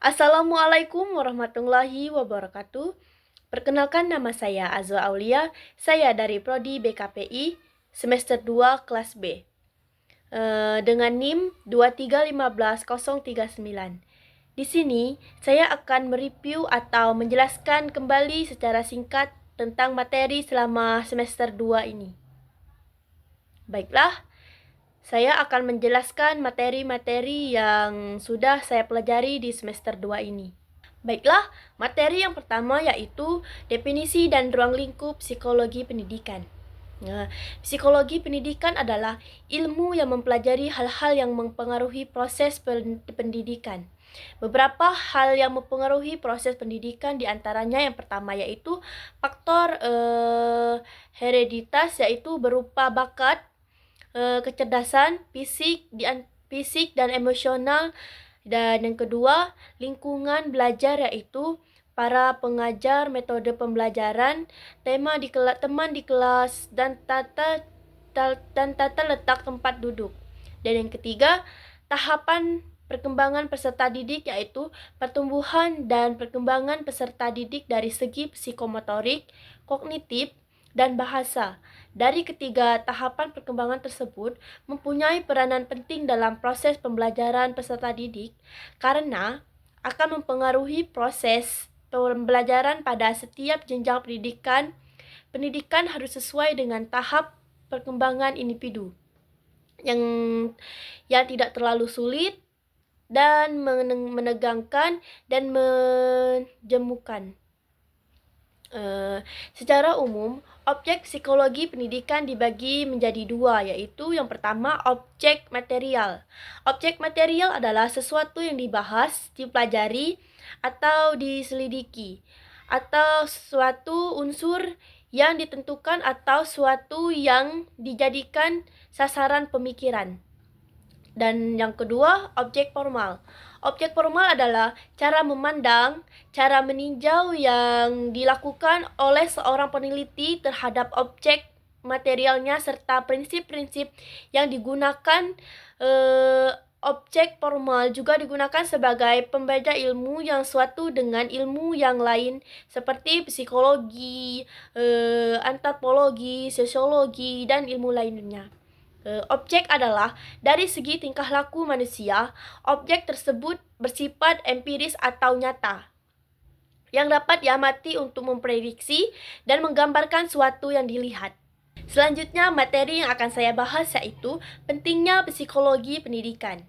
Assalamualaikum warahmatullahi wabarakatuh. Perkenalkan, nama saya Azwa Aulia. Saya dari Prodi BKPI semester 2 kelas B. Dengan NIM 2315039. Di sini saya akan mereview atau menjelaskan kembali secara singkat tentang materi selama semester 2 ini. Baiklah, saya akan menjelaskan materi-materi yang sudah saya pelajari di semester 2 ini. Baiklah, materi yang pertama yaitu definisi dan ruang lingkup psikologi pendidikan. Nah, psikologi pendidikan adalah ilmu yang mempelajari hal-hal yang mempengaruhi proses pendidikan. Beberapa hal yang mempengaruhi proses pendidikan diantaranya yang pertama yaitu faktor hereditas, yaitu berupa bakat, kecerdasan, fisik dan emosional. Dan yang kedua, lingkungan belajar, yaitu para pengajar, metode pembelajaran, teman di kelas, dan tata letak tempat duduk. Dan yang ketiga, tahapan perkembangan peserta didik, yaitu pertumbuhan dan perkembangan peserta didik dari segi psikomotorik, kognitif, dan bahasa. Dari ketiga tahapan perkembangan tersebut mempunyai peranan penting dalam proses pembelajaran peserta didik karena akan mempengaruhi proses pembelajaran pada setiap jenjang pendidikan. Pendidikan harus sesuai dengan tahap perkembangan individu yang tidak terlalu sulit dan menegangkan dan menjemukan. Secara umum, objek psikologi pendidikan dibagi menjadi dua, yaitu yang pertama objek material. Objek material adalah sesuatu yang dibahas, dipelajari, atau diselidiki, atau suatu unsur yang ditentukan atau suatu yang dijadikan sasaran pemikiran. Dan yang kedua, objek formal. Objek formal adalah cara memandang, cara meninjau yang dilakukan oleh seorang peneliti terhadap objek materialnya serta prinsip-prinsip yang digunakan. Objek formal juga digunakan sebagai pembeda ilmu yang suatu dengan ilmu yang lain seperti psikologi, antropologi, sosiologi, dan ilmu lainnya. Objek adalah dari segi tingkah laku manusia. Objek tersebut bersifat empiris atau nyata, yang dapat diamati untuk memprediksi dan menggambarkan suatu yang dilihat. Selanjutnya, materi yang akan saya bahas yaitu pentingnya psikologi pendidikan.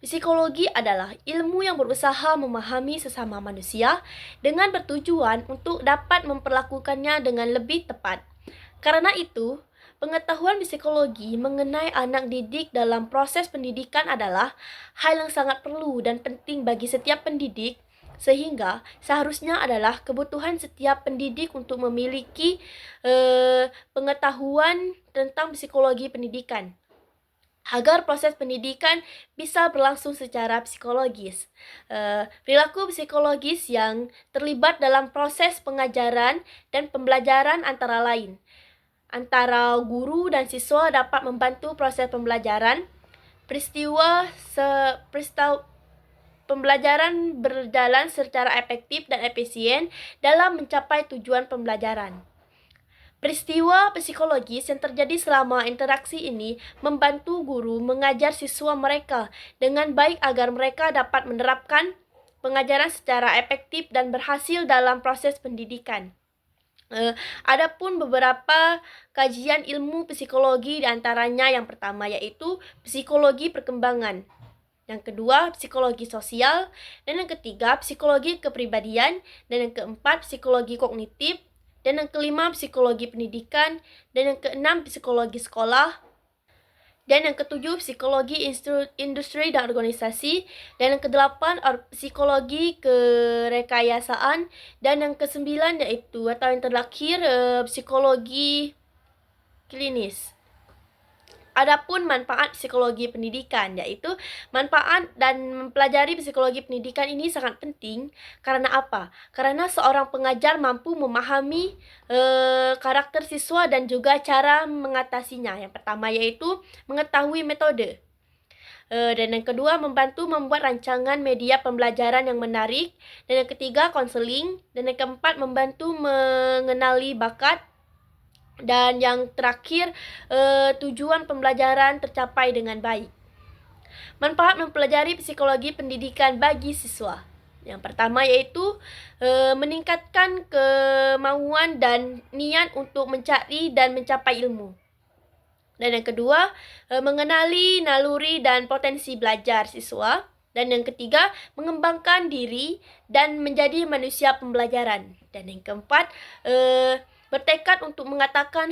Psikologi adalah ilmu yang berusaha memahami sesama manusia dengan bertujuan untuk dapat memperlakukannya dengan lebih tepat. Karena itu, pengetahuan psikologi mengenai anak didik dalam proses pendidikan adalah hal yang sangat perlu dan penting bagi setiap pendidik, sehingga seharusnya adalah kebutuhan setiap pendidik untuk memiliki pengetahuan tentang psikologi pendidikan agar proses pendidikan bisa berlangsung secara psikologis. Perilaku psikologis yang terlibat dalam proses pengajaran dan pembelajaran antara lain antara guru dan siswa dapat membantu proses pembelajaran. Pembelajaran berjalan secara efektif dan efisien dalam mencapai tujuan pembelajaran. Peristiwa psikologis yang terjadi selama interaksi ini membantu guru mengajar siswa mereka dengan baik agar mereka dapat menerapkan pengajaran secara efektif dan berhasil dalam proses pendidikan. Adapun beberapa kajian ilmu psikologi, diantaranya yang pertama yaitu psikologi perkembangan, yang kedua psikologi sosial, dan yang ketiga psikologi kepribadian, dan yang keempat psikologi kognitif, dan yang kelima psikologi pendidikan, dan yang keenam psikologi sekolah, dan yang ketujuh psikologi industri dan organisasi, dan yang kedelapan psikologi kerekayasaan, dan yang kesembilan yaitu atau yang terakhir psikologi klinis. Adapun manfaat psikologi pendidikan, yaitu manfaat dan mempelajari psikologi pendidikan ini sangat penting. Karena apa? Karena seorang pengajar mampu memahami karakter siswa dan juga cara mengatasinya. Yang pertama yaitu mengetahui metode. Dan yang kedua, membantu membuat rancangan media pembelajaran yang menarik. Dan yang ketiga, konseling. Dan yang keempat, membantu mengenali bakat. Dan yang terakhir, tujuan pembelajaran tercapai dengan baik. Manfaat mempelajari psikologi pendidikan bagi siswa. Yang pertama yaitu meningkatkan kemauan dan niat untuk mencari dan mencapai ilmu. Dan yang kedua, mengenali naluri dan potensi belajar siswa. Dan yang ketiga, mengembangkan diri dan menjadi manusia pembelajaran. Dan yang keempat, bertekad untuk mengatakan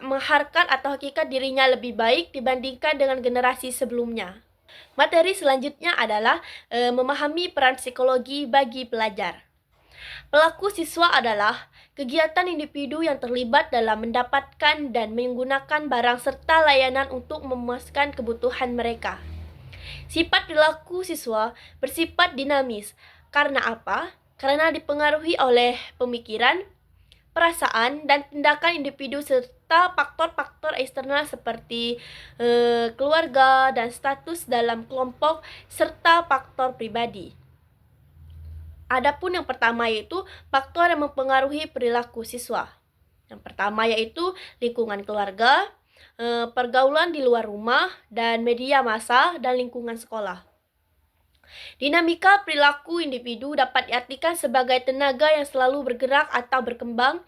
mengharkat atau hakikat dirinya lebih baik dibandingkan dengan generasi sebelumnya. Materi selanjutnya adalah memahami peran psikologi bagi pelajar. Pelaku siswa adalah kegiatan individu yang terlibat dalam mendapatkan dan menggunakan barang serta layanan untuk memuaskan kebutuhan mereka. Sifat perilaku siswa bersifat dinamis. Karena apa? Karena dipengaruhi oleh pemikiran, perasaan, dan tindakan individu serta faktor-faktor eksternal seperti keluarga dan status dalam kelompok serta faktor pribadi. Adapun yang pertama yaitu faktor yang mempengaruhi perilaku siswa. Yang pertama yaitu lingkungan keluarga, pergaulan di luar rumah, dan media massa dan lingkungan sekolah. Dinamika perilaku individu dapat diartikan sebagai tenaga yang selalu bergerak atau berkembang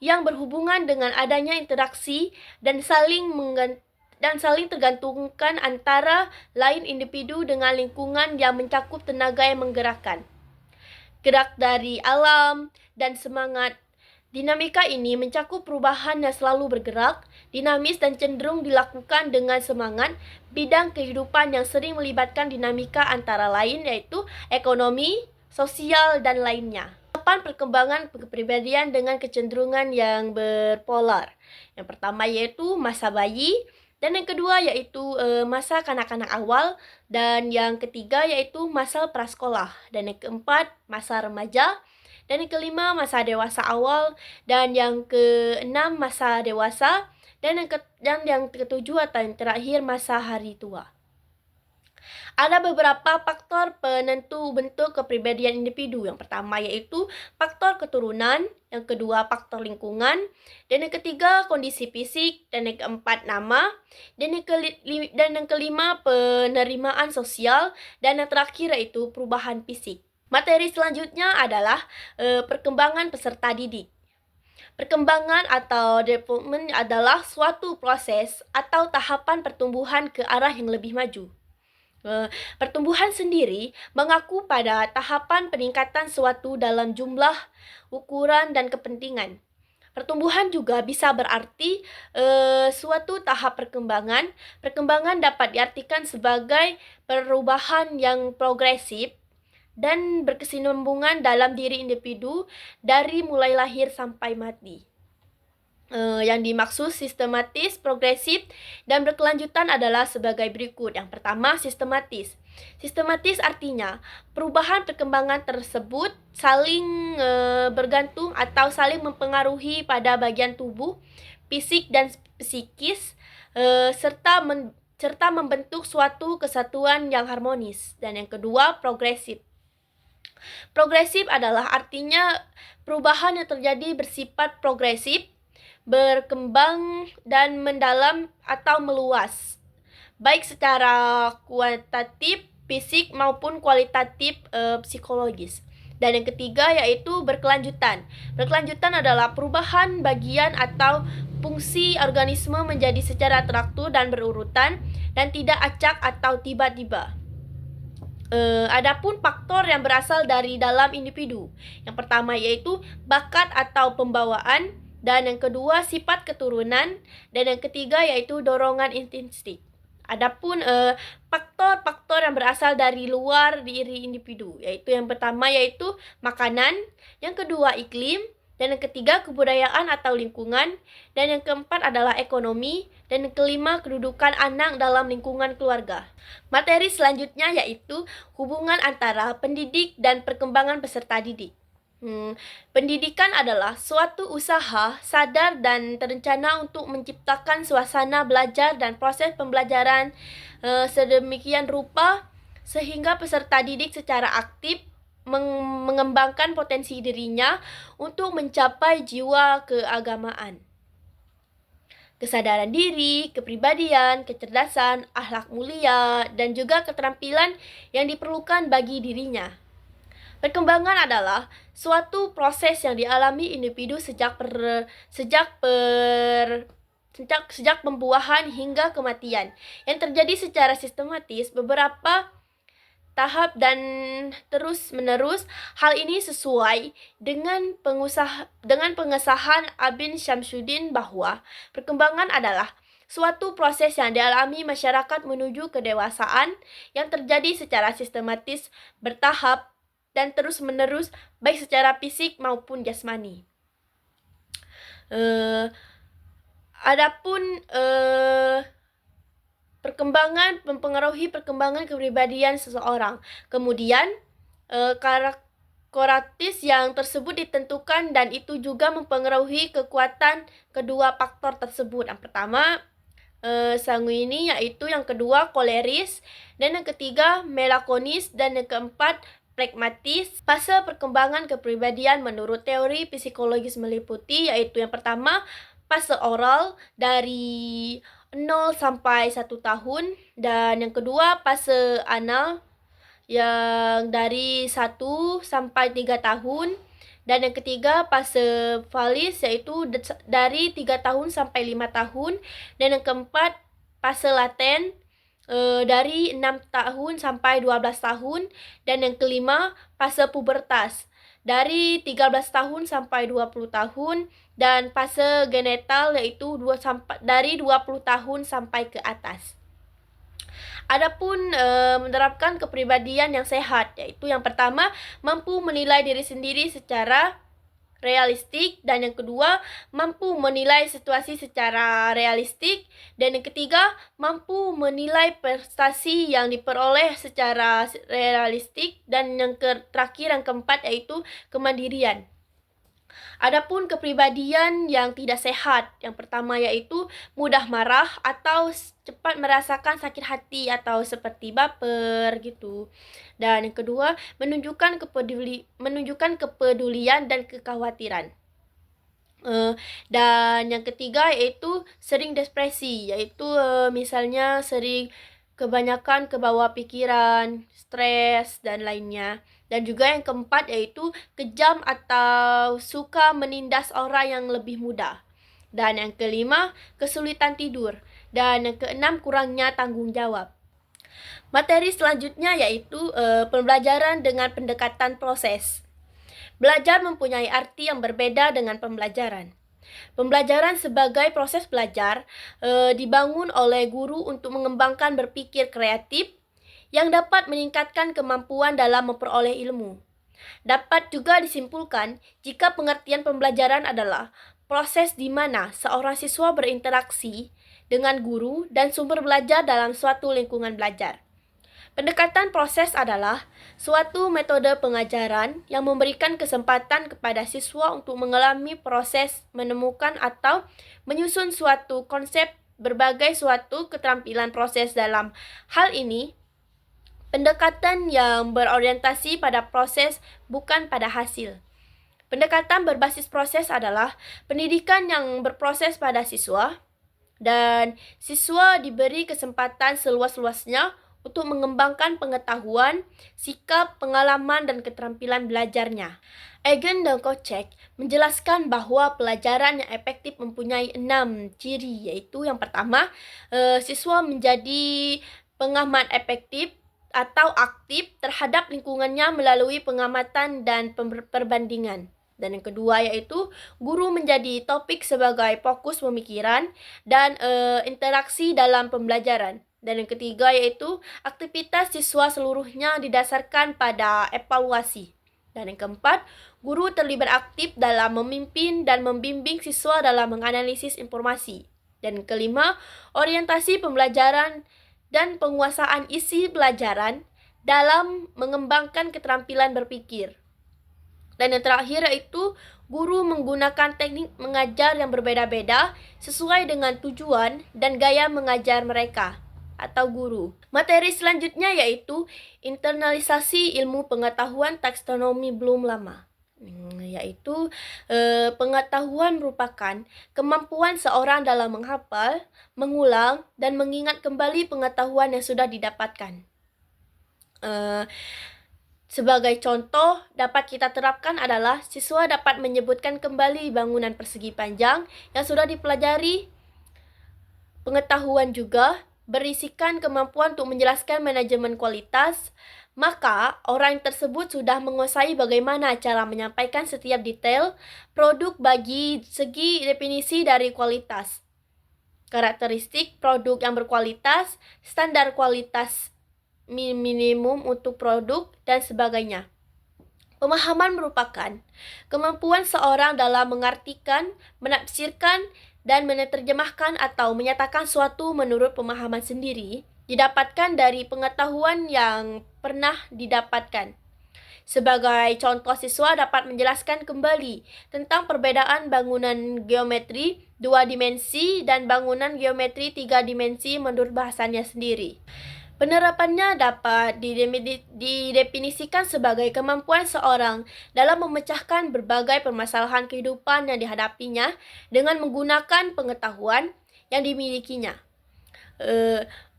yang berhubungan dengan adanya interaksi dan saling tergantungkan antara lain individu dengan lingkungan yang mencakup tenaga yang menggerakkan. Gerak dari alam dan semangat. Dinamika ini mencakup perubahan yang selalu bergerak, dinamis dan cenderung dilakukan dengan semangat. Bidang kehidupan yang sering melibatkan dinamika antara lain yaitu ekonomi, sosial, dan lainnya. Perkembangan kepribadian dengan kecenderungan yang berpolar. Yang pertama yaitu masa bayi, dan yang kedua yaitu masa kanak-kanak awal, dan yang ketiga yaitu masa prasekolah, dan yang keempat masa remaja, dan yang kelima masa dewasa awal, dan yang keenam masa dewasa, dan yang ketujuh atau yang terakhir masa hari tua. Ada beberapa faktor penentu bentuk kepribadian individu. Yang pertama yaitu faktor keturunan, yang kedua faktor lingkungan, dan yang ketiga kondisi fisik, dan yang keempat nama, dan yang kelima penerimaan sosial, dan yang terakhir yaitu perubahan fisik. Materi selanjutnya adalah perkembangan peserta didik. Perkembangan atau development adalah suatu proses atau tahapan pertumbuhan ke arah yang lebih maju. Pertumbuhan sendiri mengaku pada tahapan peningkatan suatu dalam jumlah, ukuran, dan kepentingan. Pertumbuhan juga bisa berarti suatu tahap perkembangan. Perkembangan dapat diartikan sebagai perubahan yang progresif dan berkesinambungan dalam diri individu dari mulai lahir sampai mati. Yang dimaksud sistematis, progresif, dan berkelanjutan adalah sebagai berikut. Yang pertama, sistematis. Sistematis artinya perubahan perkembangan tersebut saling bergantung atau saling mempengaruhi pada bagian tubuh, fisik dan psikis, serta membentuk suatu kesatuan yang harmonis. Dan yang kedua, progresif. Progresif adalah artinya perubahan yang terjadi bersifat progresif, berkembang dan mendalam atau meluas, baik secara kuantitatif, fisik maupun kualitatif psikologis. Dan yang ketiga yaitu berkelanjutan. Berkelanjutan adalah perubahan bagian atau fungsi organisme menjadi secara teratur dan berurutan dan tidak acak atau tiba-tiba. Adapun faktor yang berasal dari dalam individu. Yang pertama yaitu bakat atau pembawaan, dan yang kedua sifat keturunan, dan yang ketiga yaitu dorongan insting. Adapun faktor-faktor yang berasal dari luar diri individu, yaitu yang pertama yaitu makanan, yang kedua iklim, dan yang ketiga kebudayaan atau lingkungan, dan yang keempat adalah ekonomi, dan yang kelima kedudukan anak dalam lingkungan keluarga. Materi selanjutnya yaitu hubungan antara pendidik dan perkembangan peserta didik. Pendidikan adalah suatu usaha sadar dan terencana untuk menciptakan suasana belajar dan proses pembelajaran sedemikian rupa sehingga peserta didik secara aktif mengembangkan potensi dirinya untuk mencapai jiwa keagamaan, kesadaran diri, kepribadian, kecerdasan, akhlak mulia, dan juga keterampilan yang diperlukan bagi dirinya. Perkembangan adalah suatu proses yang dialami individu sejak pembuahan hingga kematian, yang terjadi secara sistematis beberapa tahap dan terus-menerus. Hal ini sesuai dengan pengesahan Abin Syamsuddin bahwa perkembangan adalah suatu proses yang dialami masyarakat menuju kedewasaan yang terjadi secara sistematis, bertahap, dan terus-menerus baik secara fisik maupun jasmani. Adapun perkembangan mempengaruhi perkembangan kepribadian seseorang. Kemudian karakteristik yang tersebut ditentukan dan itu juga mempengaruhi kekuatan kedua faktor tersebut. Yang pertama sanguini, yaitu yang kedua koleris, dan yang ketiga melankolis, dan yang keempat pragmatis. Fase perkembangan kepribadian menurut teori psikologis meliputi, yaitu yang pertama fase oral dari 0 sampai 1 tahun, dan yang kedua fase anal yang dari 1 sampai 3 tahun, dan yang ketiga fase falis yaitu dari 3 tahun sampai 5 tahun, dan yang keempat fase laten dari 6 tahun sampai 12 tahun, dan yang kelima fase pubertas dari 13 tahun sampai 20 tahun, dan fase genetal yaitu dari 20 tahun sampai ke atas. Adapun menerapkan kepribadian yang sehat, yaitu yang pertama mampu menilai diri sendiri secara realistik, dan yang kedua mampu menilai situasi secara realistik, dan yang ketiga mampu menilai prestasi yang diperoleh secara realistik, dan yang terakhir yang keempat yaitu kemandirian. Adapun kepribadian yang tidak sehat, yang pertama yaitu mudah marah atau cepat merasakan sakit hati atau seperti baper gitu. Dan yang kedua menunjukkan kepedulian dan kekhawatiran. Dan yang ketiga yaitu sering depresi, yaitu misalnya sering kebanyakan kebawa pikiran, stres, dan lainnya. Dan juga yang keempat yaitu kejam atau suka menindas orang yang lebih muda. Dan yang kelima kesulitan tidur. Dan yang keenam kurangnya tanggung jawab. Materi selanjutnya yaitu pembelajaran dengan pendekatan proses. Belajar mempunyai arti yang berbeda dengan pembelajaran. Pembelajaran sebagai proses belajar dibangun oleh guru untuk mengembangkan berpikir kreatif yang dapat meningkatkan kemampuan dalam memperoleh ilmu. Dapat juga disimpulkan jika pengertian pembelajaran adalah proses di mana seorang siswa berinteraksi dengan guru dan sumber belajar dalam suatu lingkungan belajar. Pendekatan proses adalah suatu metode pengajaran yang memberikan kesempatan kepada siswa untuk mengalami proses menemukan atau menyusun suatu konsep berbagai suatu keterampilan proses. Dalam hal ini, pendekatan yang berorientasi pada proses bukan pada hasil. Pendekatan berbasis proses adalah pendidikan yang berproses pada siswa, dan siswa diberi kesempatan seluas-luasnya untuk mengembangkan pengetahuan, sikap, pengalaman, dan keterampilan belajarnya. Egan dan Kocek menjelaskan bahwa pelajaran yang efektif mempunyai 6 ciri, yaitu yang pertama, siswa menjadi pengamat efektif atau aktif terhadap lingkungannya melalui pengamatan dan perbandingan. Dan yang kedua yaitu guru menjadi topik sebagai fokus pemikiran dan interaksi dalam pembelajaran. Dan yang ketiga yaitu aktivitas siswa seluruhnya didasarkan pada evaluasi. Dan yang keempat, guru terlibat aktif dalam memimpin dan membimbing siswa dalam menganalisis informasi. Dan yang kelima, orientasi pembelajaran dan penguasaan isi pelajaran dalam mengembangkan keterampilan berpikir. Dan yang terakhir yaitu guru menggunakan teknik mengajar yang berbeda-beda sesuai dengan tujuan dan gaya mengajar mereka atau guru. Materi selanjutnya yaitu internalisasi ilmu pengetahuan taksonomi Bloom lama. Yaitu pengetahuan merupakan kemampuan seorang dalam menghafal, mengulang, dan mengingat kembali pengetahuan yang sudah didapatkan. Sebagai contoh, dapat kita terapkan adalah siswa dapat menyebutkan kembali bangunan persegi panjang yang sudah dipelajari. Pengetahuan juga berisikan kemampuan untuk menjelaskan manajemen kualitas, maka orang tersebut sudah menguasai bagaimana cara menyampaikan setiap detail produk bagi segi definisi dari kualitas, karakteristik produk yang berkualitas, standar kualitas minimum untuk produk, dan sebagainya. Pemahaman merupakan kemampuan seorang dalam mengartikan, menafsirkan, dan menerjemahkan atau menyatakan suatu menurut pemahaman sendiri, didapatkan dari pengetahuan yang pernah didapatkan. Sebagai contoh, siswa dapat menjelaskan kembali tentang perbedaan bangunan geometri 2 dimensi dan bangunan geometri 3 dimensi menurut bahasanya sendiri. Penerapannya dapat didefinisikan sebagai kemampuan seorang dalam memecahkan berbagai permasalahan kehidupan yang dihadapinya dengan menggunakan pengetahuan yang dimilikinya.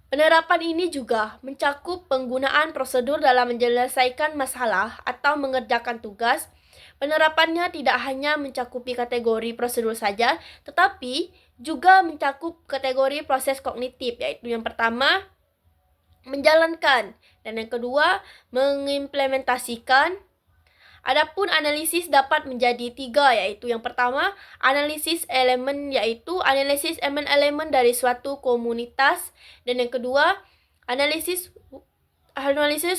Penerapan ini juga mencakup penggunaan prosedur dalam menyelesaikan masalah atau mengerjakan tugas. Penerapannya tidak hanya mencakupi kategori prosedur saja, tetapi juga mencakup kategori proses kognitif, yaitu yang pertama, menjalankan, dan yang kedua, mengimplementasikan. Adapun analisis dapat menjadi 3, yaitu yang pertama, analisis elemen, yaitu analisis elemen-elemen dari suatu komunitas, dan yang kedua, analisis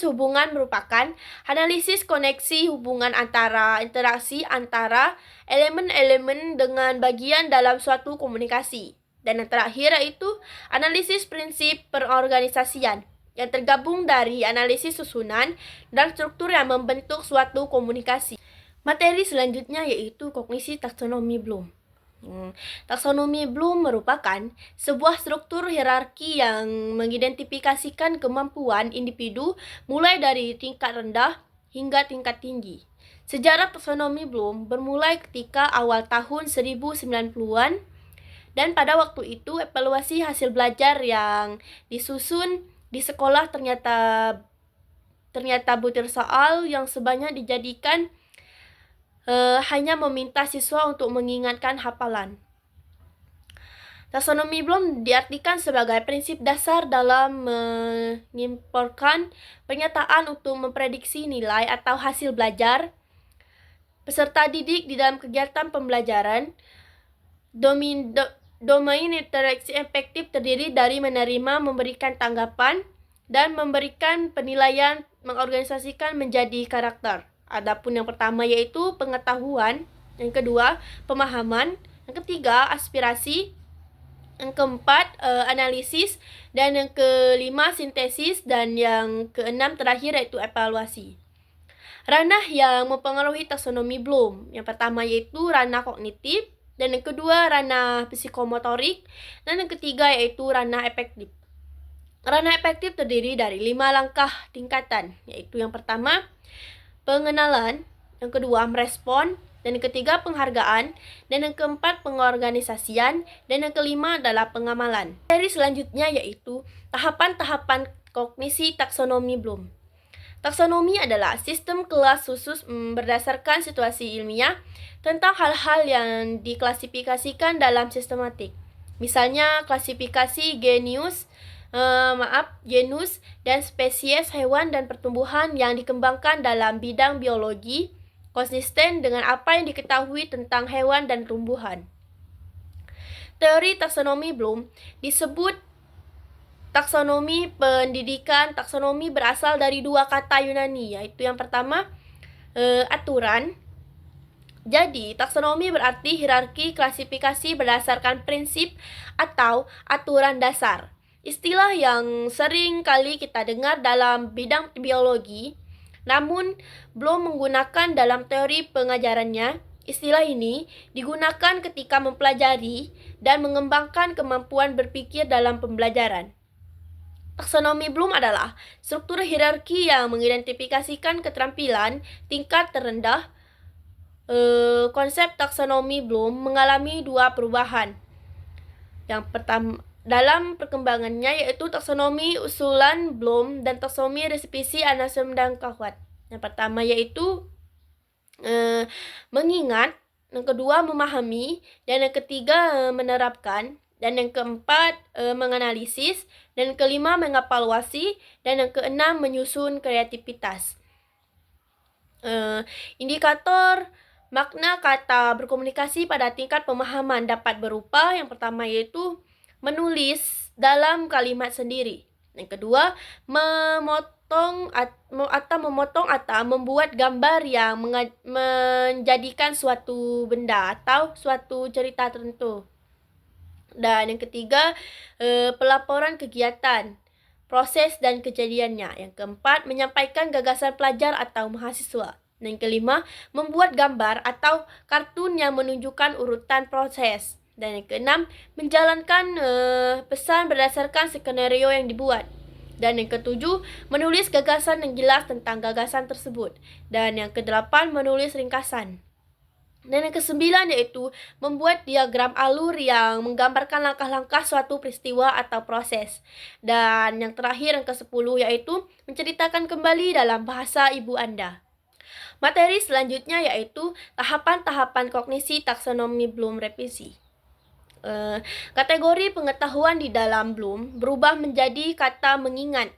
hubungan merupakan analisis koneksi hubungan antara interaksi antara elemen-elemen dengan bagian dalam suatu komunikasi. Dan yang terakhir yaitu analisis prinsip perorganisasian, yang tergabung dari analisis susunan dan struktur yang membentuk suatu komunikasi. Materi selanjutnya yaitu kognisi taksonomi Bloom. Taksonomi Bloom merupakan sebuah struktur hierarki yang mengidentifikasikan kemampuan individu mulai dari tingkat rendah hingga tingkat tinggi. Sejarah taksonomi Bloom bermulai ketika awal tahun 1090-an, dan pada waktu itu evaluasi hasil belajar yang disusun di sekolah ternyata butir soal yang sebanyak dijadikan hanya meminta siswa untuk mengingatkan hafalan. Taksonomi Bloom diartikan sebagai prinsip dasar dalam menyimpulkan pernyataan untuk memprediksi nilai atau hasil belajar peserta didik di dalam kegiatan pembelajaran. Domain interaksi efektif terdiri dari menerima, memberikan tanggapan, dan memberikan penilaian, mengorganisasikan menjadi karakter. Adapun yang pertama yaitu pengetahuan, yang kedua pemahaman, yang ketiga aspirasi, yang keempat analisis, dan yang kelima sintesis, dan yang keenam terakhir yaitu evaluasi. Ranah yang mempengaruhi taksonomi Bloom, yang pertama yaitu ranah kognitif, dan yang kedua ranah psikomotorik, dan yang ketiga yaitu ranah efektif. Ranah efektif terdiri dari 5 langkah tingkatan, yaitu yang pertama pengenalan, yang kedua merespon, dan yang ketiga penghargaan, dan yang keempat pengorganisasian, dan yang kelima adalah pengamalan. Dari selanjutnya yaitu tahapan-tahapan kognisi taksonomi Bloom. Taksonomi adalah sistem kelas khusus berdasarkan situasi ilmiah tentang hal-hal yang diklasifikasikan dalam sistematik. Misalnya klasifikasi genus dan spesies hewan dan pertumbuhan yang dikembangkan dalam bidang biologi konsisten dengan apa yang diketahui tentang hewan dan tumbuhan. Teori taksonomi Bloom disebut taksonomi pendidikan. Taksonomi berasal dari 2 kata Yunani, yaitu yang pertama aturan. Jadi, taksonomi berarti hierarki klasifikasi berdasarkan prinsip atau aturan dasar. Istilah yang sering kali kita dengar dalam bidang biologi. Namun, belum menggunakan dalam teori pengajarannya. Istilah ini digunakan ketika mempelajari dan mengembangkan kemampuan berpikir dalam pembelajaran. Taksonomi Bloom adalah struktur hierarki yang mengidentifikasikan keterampilan tingkat terendah. Konsep taksonomi Bloom mengalami dua perubahan. Yang pertama, dalam perkembangannya yaitu taksonomi usulan Bloom dan taksonomi resepsi Anderson dan Kahwat. Yang pertama yaitu mengingat, yang kedua memahami, dan yang ketiga menerapkan, dan yang keempat menganalisis, dan yang kelima mengevaluasi, dan yang keenam menyusun kreativitas. Indikator makna kata berkomunikasi pada tingkat pemahaman dapat berupa yang pertama yaitu menulis dalam kalimat sendiri. Yang kedua, memotong atau membuat gambar yang menjadikan suatu benda atau suatu cerita tertentu. Dan yang ketiga, pelaporan kegiatan, proses dan kejadiannya. Yang keempat, menyampaikan gagasan pelajar atau mahasiswa. Dan yang kelima, membuat gambar atau kartun yang menunjukkan urutan proses. Dan yang keenam, menjalankan pesan berdasarkan skenario yang dibuat. Dan yang ketujuh, menulis gagasan yang jelas tentang gagasan tersebut. Dan yang kedelapan, menulis ringkasan. Dan yang kesembilan yaitu membuat diagram alur yang menggambarkan langkah-langkah suatu peristiwa atau proses. Dan yang terakhir yang ke-10 yaitu menceritakan kembali dalam bahasa ibu Anda. Materi selanjutnya yaitu tahapan-tahapan kognisi taksonomi Bloom revisi. Kategori pengetahuan di dalam Bloom berubah menjadi kata mengingat.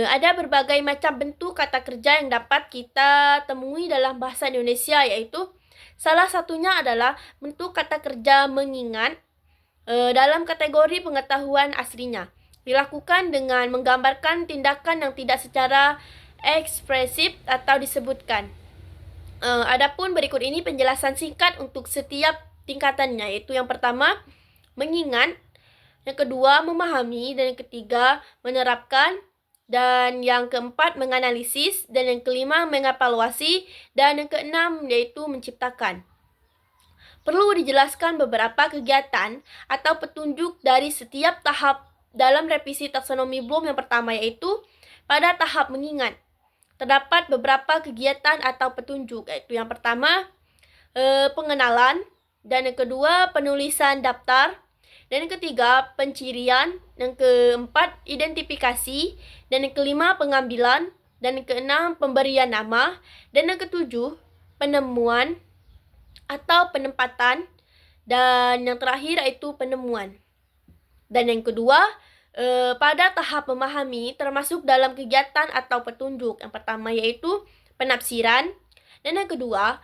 Ada berbagai macam bentuk kata kerja yang dapat kita temui dalam bahasa Indonesia, yaitu salah satunya adalah bentuk kata kerja mengingat dalam kategori pengetahuan aslinya. Dilakukan dengan menggambarkan tindakan yang tidak secara ekspresif atau disebutkan. Adapun berikut ini penjelasan singkat untuk setiap tingkatannya, yaitu yang pertama mengingat, yang kedua memahami, dan yang ketiga menerapkan, dan yang keempat menganalisis, dan yang kelima mengevaluasi, dan yang keenam yaitu menciptakan. Perlu dijelaskan beberapa kegiatan atau petunjuk dari setiap tahap dalam revisi taksonomi Bloom. Yang pertama yaitu pada tahap mengingat. Terdapat beberapa kegiatan atau petunjuk, yaitu yang pertama pengenalan, dan yang kedua penulisan daftar, dan yang ketiga pencirian, yang keempat identifikasi, dan yang kelima pengambilan, dan yang keenam pemberian nama, dan yang ketujuh penemuan atau penempatan, dan yang terakhir yaitu penemuan. Dan yang kedua pada tahap memahami termasuk dalam kegiatan atau petunjuk. Yang pertama yaitu penafsiran, dan yang kedua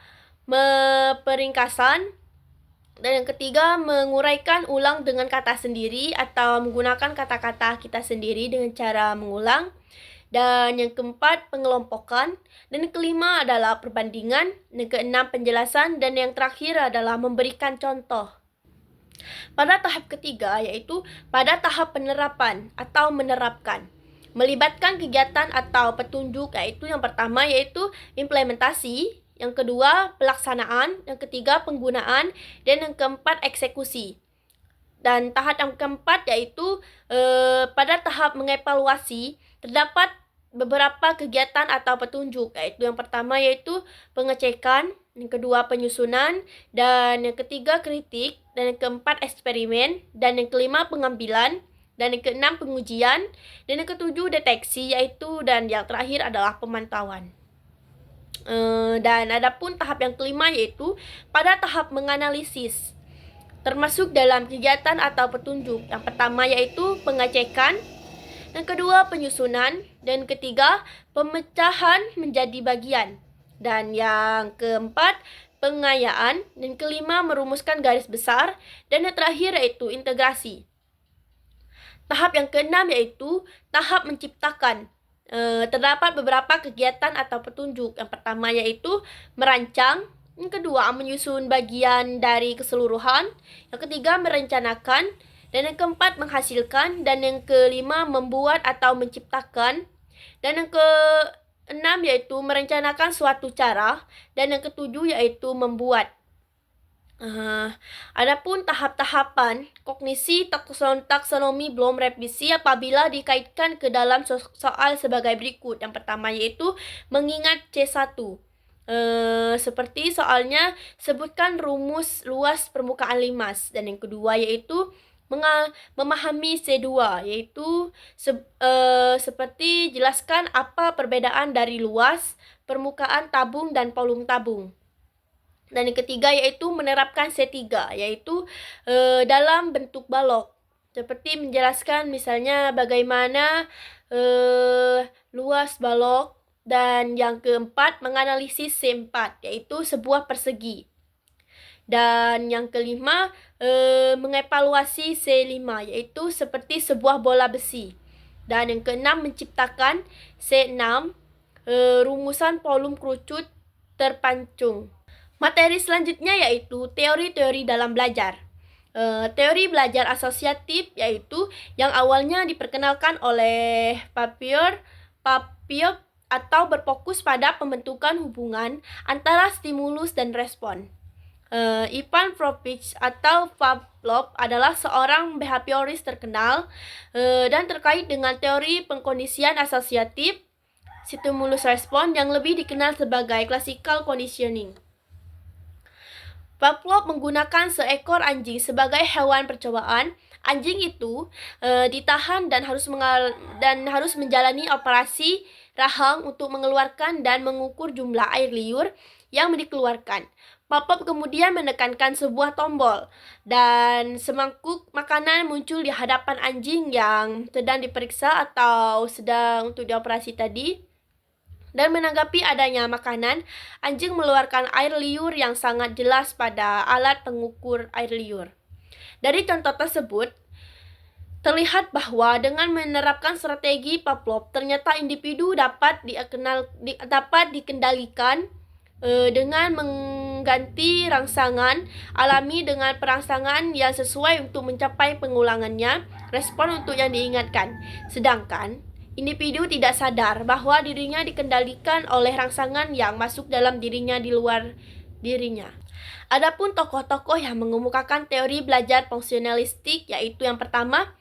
peringkasan, dan yang ketiga menguraikan ulang dengan kata sendiri atau menggunakan kata-kata kita sendiri dengan cara mengulang. Dan yang keempat pengelompokan, dan yang kelima adalah perbandingan, yang keenam penjelasan, dan yang terakhir adalah memberikan contoh. Pada tahap ketiga yaitu pada tahap penerapan atau menerapkan, melibatkan kegiatan atau petunjuk, yaitu yang pertama yaitu implementasi, yang kedua pelaksanaan, yang ketiga penggunaan, dan yang keempat eksekusi. Dan tahap yang keempat yaitu pada tahap mengevaluasi terdapat beberapa kegiatan atau petunjuk, yaitu yang pertama yaitu pengecekan, yang kedua penyusunan, dan yang ketiga kritik, dan yang keempat eksperimen, dan yang kelima pengambilan, dan yang keenam pengujian, dan yang ketujuh deteksi, yaitu dan yang terakhir adalah pemantauan. Dan adapun tahap yang kelima yaitu pada tahap menganalisis, termasuk dalam kegiatan atau petunjuk. Yang pertama yaitu pengecekan, yang kedua penyusunan, dan ketiga pemecahan menjadi bagian, dan yang keempat pengayaan, dan kelima merumuskan garis besar, dan yang terakhir yaitu integrasi. Tahap yang keenam yaitu tahap menciptakan. Terdapat beberapa kegiatan atau petunjuk. Yang pertama yaitu merancang, yang kedua menyusun bagian dari keseluruhan, yang ketiga merencanakan, dan yang keempat menghasilkan, dan yang kelima membuat atau menciptakan, dan yang keenam yaitu merencanakan suatu cara, dan yang ketujuh yaitu membuat. Adapun tahap-tahapan kognisi taksonomi belum revisi apabila dikaitkan ke dalam soal sebagai berikut. Yang pertama yaitu mengingat C1. Seperti soalnya sebutkan rumus luas permukaan limas. Dan yang kedua yaitu memahami C2, yaitu seperti jelaskan apa perbedaan dari luas permukaan tabung dan volume tabung. Dan yang ketiga yaitu menerapkan C3, yaitu dalam bentuk balok. Seperti menjelaskan misalnya bagaimana luas balok. Dan yang keempat menganalisis C4, yaitu sebuah persegi. Dan yang kelima mengevaluasi C5, yaitu seperti sebuah bola besi. Dan yang keenam menciptakan C6, rumusan volume kerucut terpancung. Materi selanjutnya yaitu teori-teori dalam belajar. Teori belajar asosiatif yaitu yang awalnya diperkenalkan oleh Papio atau berfokus pada pembentukan hubungan antara stimulus dan respon. Ivan Pavlovich atau Pavlov adalah seorang behavioris terkenal dan terkait dengan teori pengkondisian asosiatif stimulus respon yang lebih dikenal sebagai classical conditioning. Pavlov menggunakan seekor anjing sebagai hewan percobaan. Anjing itu ditahan dan harus menjalani operasi rahang untuk mengeluarkan dan mengukur jumlah air liur yang dikeluarkan. Pavlov kemudian menekankan sebuah tombol dan semangkuk makanan muncul di hadapan anjing yang sedang diperiksa atau sedang untuk dioperasi tadi. Dan menanggapi adanya makanan, anjing mengeluarkan air liur yang sangat jelas pada alat pengukur air liur. Dari contoh tersebut, terlihat bahwa dengan menerapkan strategi Pavlov, ternyata individu dapat dikendalikan dengan mengganti rangsangan alami dengan perangsangan yang sesuai untuk mencapai pengulangannya, respon untuk yang diingatkan. Sedangkan individu tidak sadar bahwa dirinya dikendalikan oleh rangsangan yang masuk dalam dirinya di luar dirinya. Adapun tokoh-tokoh yang mengemukakan teori belajar fungsionalistik yaitu yang pertama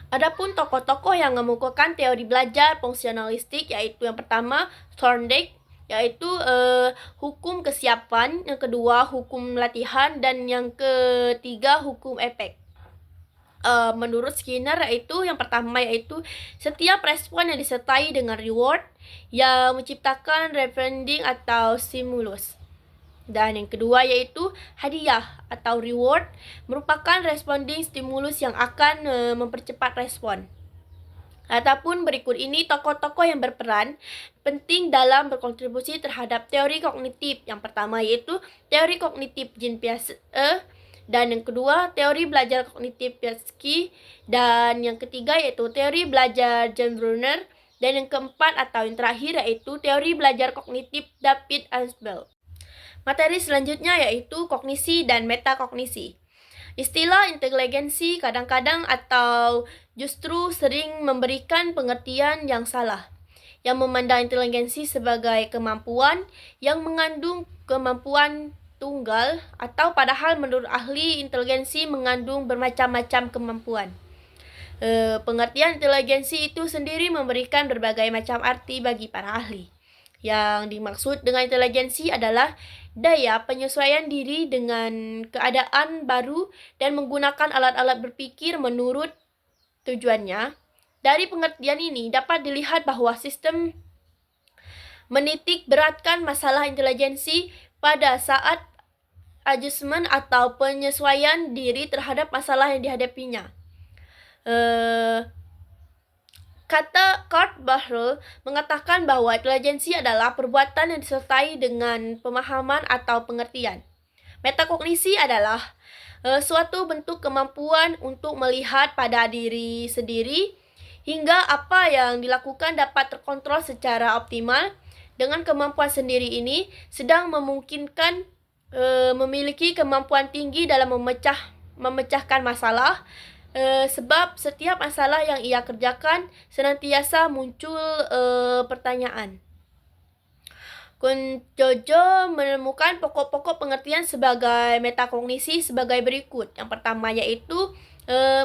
Adapun tokoh-tokoh yang mengemukakan teori belajar fungsionalistik yaitu yang pertama Thorndike, yaitu hukum kesiapan, yang kedua hukum latihan, dan yang ketiga hukum efek. Menurut Skinner yaitu yang pertama yaitu setiap respon yang disertai dengan reward yang menciptakan referending atau stimulus. Dan yang kedua yaitu hadiah atau reward merupakan responding stimulus yang akan mempercepat respon. Ataupun berikut ini tokoh-tokoh yang berperan penting dalam berkontribusi terhadap teori kognitif. Yang pertama yaitu teori kognitif Jean Piaget, dan yang kedua teori belajar kognitif Piaget, dan yang ketiga yaitu teori belajar John Brunner, dan yang keempat atau yang terakhir yaitu teori belajar kognitif David Ansbell. Materi selanjutnya yaitu kognisi dan metakognisi. Istilah inteligensi kadang-kadang atau justru sering memberikan pengertian yang salah, yang memandang inteligensi sebagai kemampuan yang mengandung kemampuan tunggal, atau padahal menurut ahli inteligensi mengandung bermacam-macam kemampuan. Pengertian inteligensi itu sendiri memberikan berbagai macam arti bagi para ahli. Yang dimaksud dengan inteligensi adalah daya penyesuaian diri dengan keadaan baru dan menggunakan alat-alat berpikir menurut tujuannya. Dari pengertian ini dapat dilihat bahwa sistem menitik beratkan masalah inteligensi pada saat adjustment atau penyesuaian diri terhadap masalah yang dihadapinya. Kata Kurt Bahrul mengatakan bahwa inteligensi adalah perbuatan yang disertai dengan pemahaman atau pengertian. Metakognisi adalah suatu bentuk kemampuan untuk melihat pada diri sendiri hingga apa yang dilakukan dapat terkontrol secara optimal. Dengan kemampuan sendiri ini sedang memungkinkan memiliki kemampuan tinggi dalam memecahkan masalah, Sebab setiap masalah yang ia kerjakan senantiasa muncul pertanyaan. Kun Jojo menemukan pokok-pokok pengertian sebagai metakognisi sebagai berikut. Yang pertama yaitu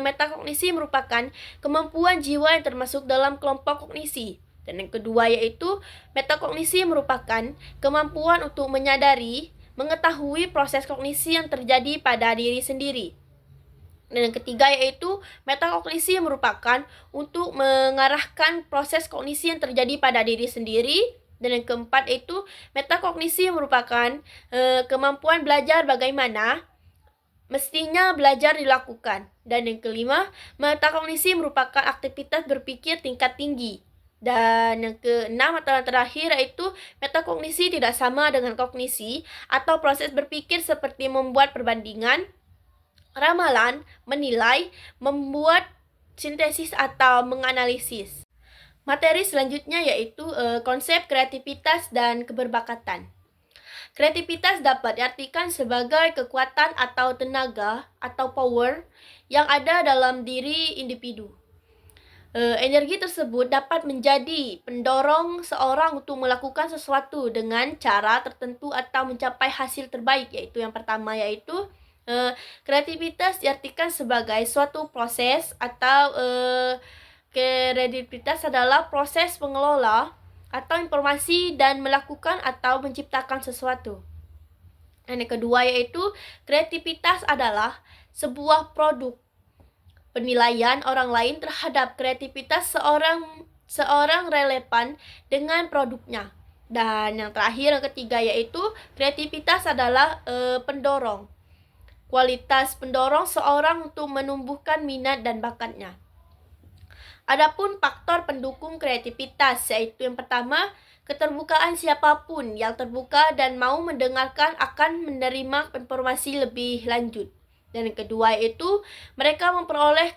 metakognisi merupakan kemampuan jiwa yang termasuk dalam kelompok kognisi. Dan yang kedua yaitu metakognisi merupakan kemampuan untuk menyadari, mengetahui proses kognisi yang terjadi pada diri sendiri. Dan yang ketiga yaitu metakognisi merupakan untuk mengarahkan proses kognisi yang terjadi pada diri sendiri. Dan yang keempat yaitu metakognisi merupakan kemampuan belajar bagaimana mestinya belajar dilakukan. Dan yang kelima, metakognisi merupakan aktivitas berpikir tingkat tinggi. Dan yang keenam atau yang terakhir yaitu metakognisi tidak sama dengan kognisi atau proses berpikir seperti membuat perbandingan, ramalan, menilai, membuat sintesis atau menganalisis. Materi selanjutnya yaitu konsep kreativitas dan keberbakatan. Kreativitas dapat diartikan sebagai kekuatan atau tenaga atau power yang ada dalam diri individu. Energi tersebut dapat menjadi pendorong seorang untuk melakukan sesuatu dengan cara tertentu atau mencapai hasil terbaik, yaitu yang pertama yaitu kreativitas diartikan sebagai suatu proses atau kreativitas adalah proses pengelola atau informasi dan melakukan atau menciptakan sesuatu. Dan yang kedua yaitu kreativitas adalah sebuah produk penilaian orang lain terhadap kreativitas seorang relevan dengan produknya. Dan yang terakhir yang ketiga yaitu kreativitas adalah pendorong. Kualitas pendorong seorang untuk menumbuhkan minat dan bakatnya. Adapun faktor pendukung kreativitas yaitu yang pertama, keterbukaan siapapun yang terbuka dan mau mendengarkan akan menerima informasi lebih lanjut. Dan yang kedua yaitu mereka memperoleh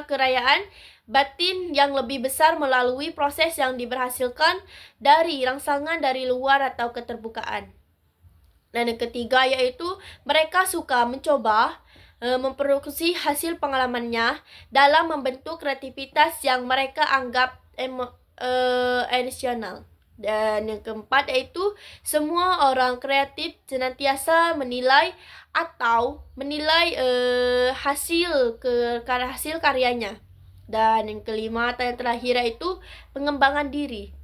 kerayaan batin yang lebih besar melalui proses yang diberhasilkan dari rangsangan dari luar atau keterbukaan. Dan yang ketiga yaitu mereka suka mencoba memproduksi hasil pengalamannya dalam membentuk kreativitas yang mereka anggap additional. Dan yang keempat yaitu semua orang kreatif senantiasa menilai hasil karyanya. Dan yang kelima atau yang terakhir yaitu pengembangan diri.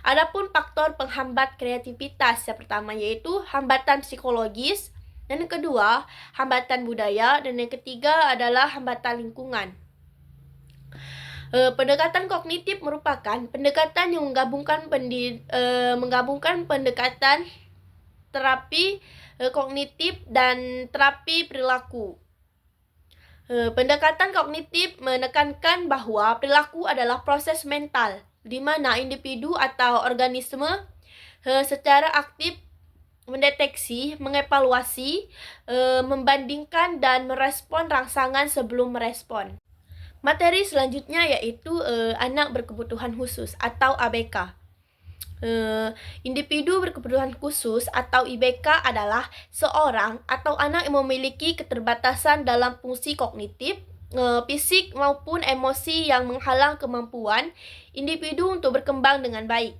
Adapun faktor penghambat kreativitas yang pertama yaitu hambatan psikologis, dan yang kedua hambatan budaya, dan yang ketiga adalah hambatan lingkungan. Pendekatan kognitif merupakan pendekatan yang menggabungkan pendekatan terapi kognitif dan terapi perilaku. Pendekatan kognitif menekankan bahwa perilaku adalah proses mental di mana individu atau organisme secara aktif mendeteksi, mengevaluasi, membandingkan, dan merespon rangsangan sebelum merespon. Materi selanjutnya yaitu anak berkebutuhan khusus atau ABK. Individu berkebutuhan khusus atau IBK adalah seorang atau anak yang memiliki keterbatasan dalam fungsi kognitif, fisik maupun emosi yang menghalang kemampuan individu untuk berkembang dengan baik,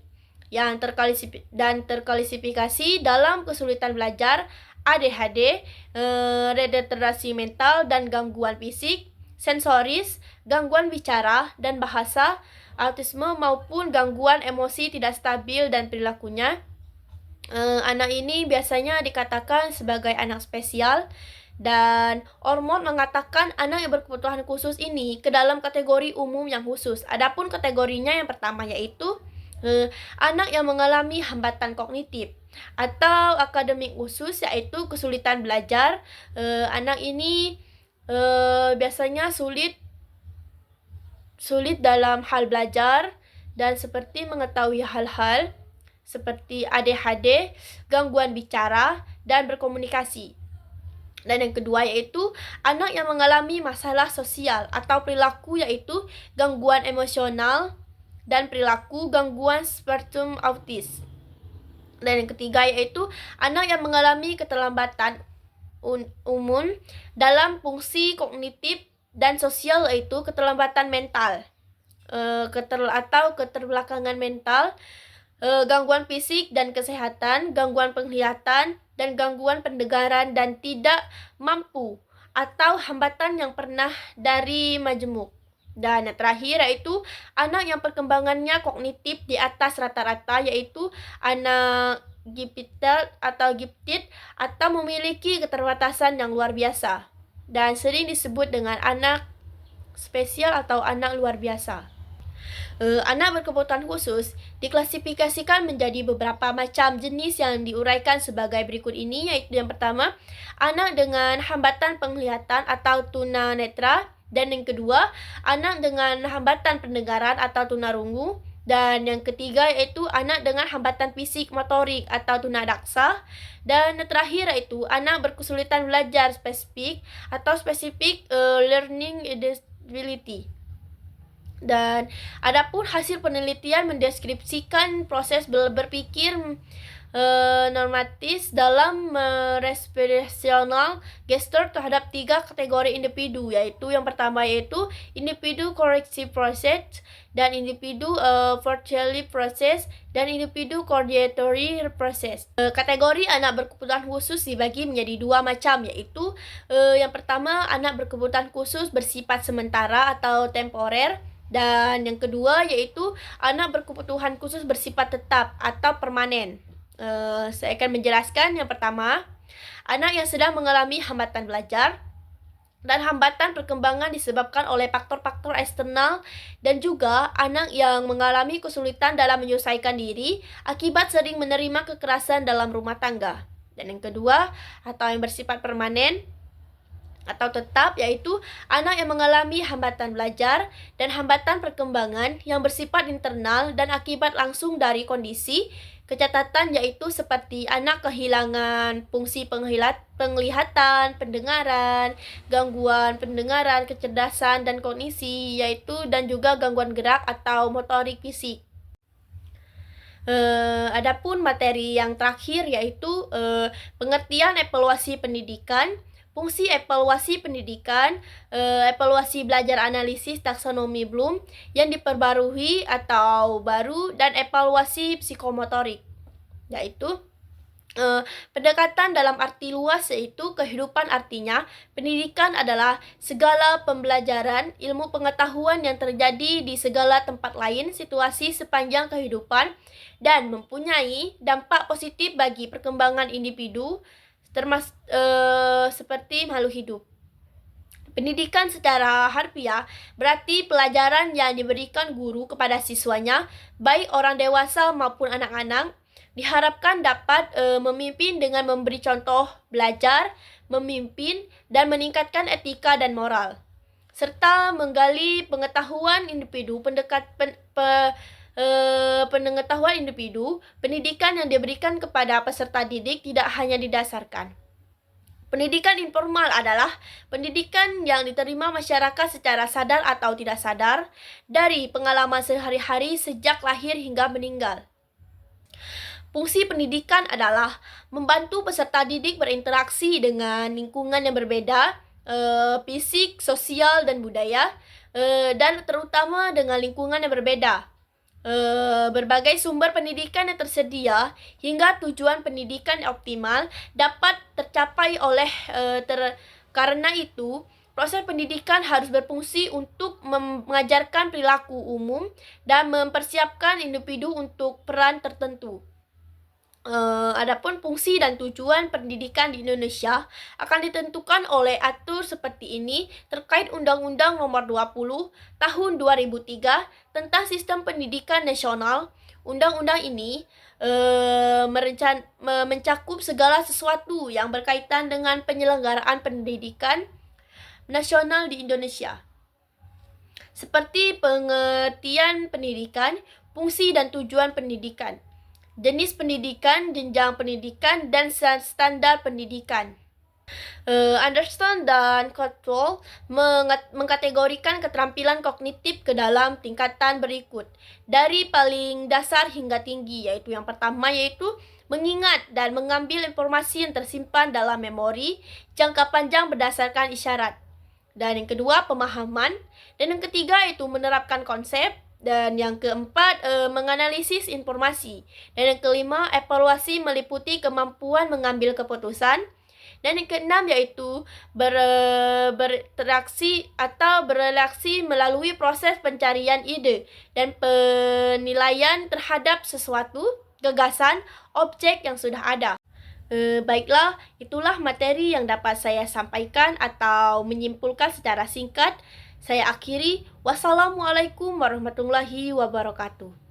yang terklasifikasi dalam kesulitan belajar, ADHD, retardasi mental dan gangguan fisik, sensoris, gangguan bicara dan bahasa, autisme maupun gangguan emosi tidak stabil dan perilakunya. Anak ini biasanya dikatakan sebagai anak spesial, dan Ormond mengatakan anak yang berkebutuhan khusus ini ke dalam kategori umum yang khusus. Adapun kategorinya yang pertama yaitu anak yang mengalami hambatan kognitif atau akademik khusus, yaitu kesulitan belajar. Anak ini biasanya sulit dalam hal belajar dan seperti mengetahui hal-hal seperti ADHD, gangguan bicara, dan berkomunikasi. Dan yang kedua yaitu anak yang mengalami masalah sosial atau perilaku, yaitu gangguan emosional dan perilaku, gangguan spektrum autis. Dan yang ketiga yaitu anak yang mengalami keterlambatan umum dalam fungsi kognitif dan sosial, yaitu keterlambatan mental atau keterbelakangan mental, gangguan fisik dan kesehatan, gangguan penglihatan, dan gangguan pendengaran, dan tidak mampu atau hambatan yang pernah dari majemuk. Dan yang terakhir yaitu anak yang perkembangannya kognitif di atas rata-rata, yaitu anak gifted atau memiliki keterbatasan yang luar biasa, dan sering disebut dengan anak spesial atau anak luar biasa. Anak berkebutuhan khusus diklasifikasikan menjadi beberapa macam jenis yang diuraikan sebagai berikut ini, yaitu yang pertama, anak dengan hambatan penglihatan atau tunanetra, dan yang kedua, anak dengan hambatan pendengaran atau tunarungu, dan yang ketiga yaitu anak dengan hambatan fisik motorik atau tunadaksa, dan yang terakhir yaitu anak berkesulitan belajar spesifik atau specific learning disability. Dan adapun hasil penelitian mendeskripsikan proses berpikir normatis dalam respirasional gesture terhadap 3 kategori individu, yaitu yang pertama yaitu individu corrective process, dan individu virtually process, dan individu coordinatory process. Kategori anak berkebutuhan khusus dibagi menjadi 2 macam, yaitu yang pertama anak berkebutuhan khusus bersifat sementara atau temporer, dan yang kedua yaitu anak berkebutuhan khusus bersifat tetap atau permanen. Saya akan menjelaskan. Yang pertama, anak yang sedang mengalami hambatan belajar dan hambatan perkembangan disebabkan oleh faktor-faktor eksternal, dan juga anak yang mengalami kesulitan dalam menyelesaikan diri akibat sering menerima kekerasan dalam rumah tangga. Dan yang kedua, atau yang bersifat permanen atau tetap, yaitu anak yang mengalami hambatan belajar dan hambatan perkembangan yang bersifat internal dan akibat langsung dari kondisi kecacatan, yaitu seperti anak kehilangan fungsi penglihatan, pendengaran, gangguan pendengaran, kecerdasan dan kognisi, yaitu dan juga gangguan gerak atau motorik fisik. Adapun materi yang terakhir yaitu pengertian evaluasi pendidikan, fungsi evaluasi pendidikan, evaluasi belajar analisis taksonomi Bloom yang diperbarui atau baru, dan evaluasi psikomotorik, yaitu pendekatan dalam arti luas, yaitu kehidupan. Artinya, pendidikan adalah segala pembelajaran ilmu pengetahuan yang terjadi di segala tempat lain situasi sepanjang kehidupan dan mempunyai dampak positif bagi perkembangan individu seperti makhluk hidup. Pendidikan secara harfiah berarti pelajaran yang diberikan guru kepada siswanya, baik orang dewasa maupun anak-anak, diharapkan dapat memimpin dengan memberi contoh belajar, memimpin, dan meningkatkan etika dan moral, serta menggali pengetahuan individu. Pengetahuan individu, pendidikan yang diberikan kepada peserta didik tidak hanya didasarkan. Pendidikan informal adalah pendidikan yang diterima masyarakat secara sadar atau tidak sadar dari pengalaman sehari-hari sejak lahir hingga meninggal. Fungsi pendidikan adalah membantu peserta didik berinteraksi dengan lingkungan yang berbeda, fisik, sosial, dan budaya, dan terutama dengan lingkungan yang berbeda. Berbagai sumber pendidikan yang tersedia hingga tujuan pendidikan yang optimal dapat tercapai oleh karena itu proses pendidikan harus berfungsi untuk mengajarkan perilaku umum dan mempersiapkan individu untuk peran tertentu. Adapun fungsi dan tujuan pendidikan di Indonesia akan ditentukan oleh atur seperti ini terkait Undang-Undang Nomor 20 Tahun 2003 tentang Sistem Pendidikan Nasional. Undang-undang ini mencakup segala sesuatu yang berkaitan dengan penyelenggaraan pendidikan nasional di Indonesia, seperti pengertian pendidikan, fungsi dan tujuan pendidikan, jenis pendidikan, jenjang pendidikan, dan standar pendidikan. Understand dan Control mengkategorikan keterampilan kognitif ke dalam tingkatan berikut, dari paling dasar hingga tinggi, yaitu yang pertama yaitu mengingat dan mengambil informasi yang tersimpan dalam memori jangka panjang berdasarkan isyarat. Dan yang kedua, pemahaman. Dan yang ketiga itu menerapkan konsep. Dan yang keempat, menganalisis informasi. Dan yang kelima, evaluasi meliputi kemampuan mengambil keputusan. Dan yang keenam yaitu berinteraksi atau berreaksi melalui proses pencarian ide dan penilaian terhadap sesuatu, gagasan, objek yang sudah ada. Baiklah, itulah materi yang dapat saya sampaikan atau menyimpulkan secara singkat. Saya akhiri. Wassalamualaikum warahmatullahi wabarakatuh.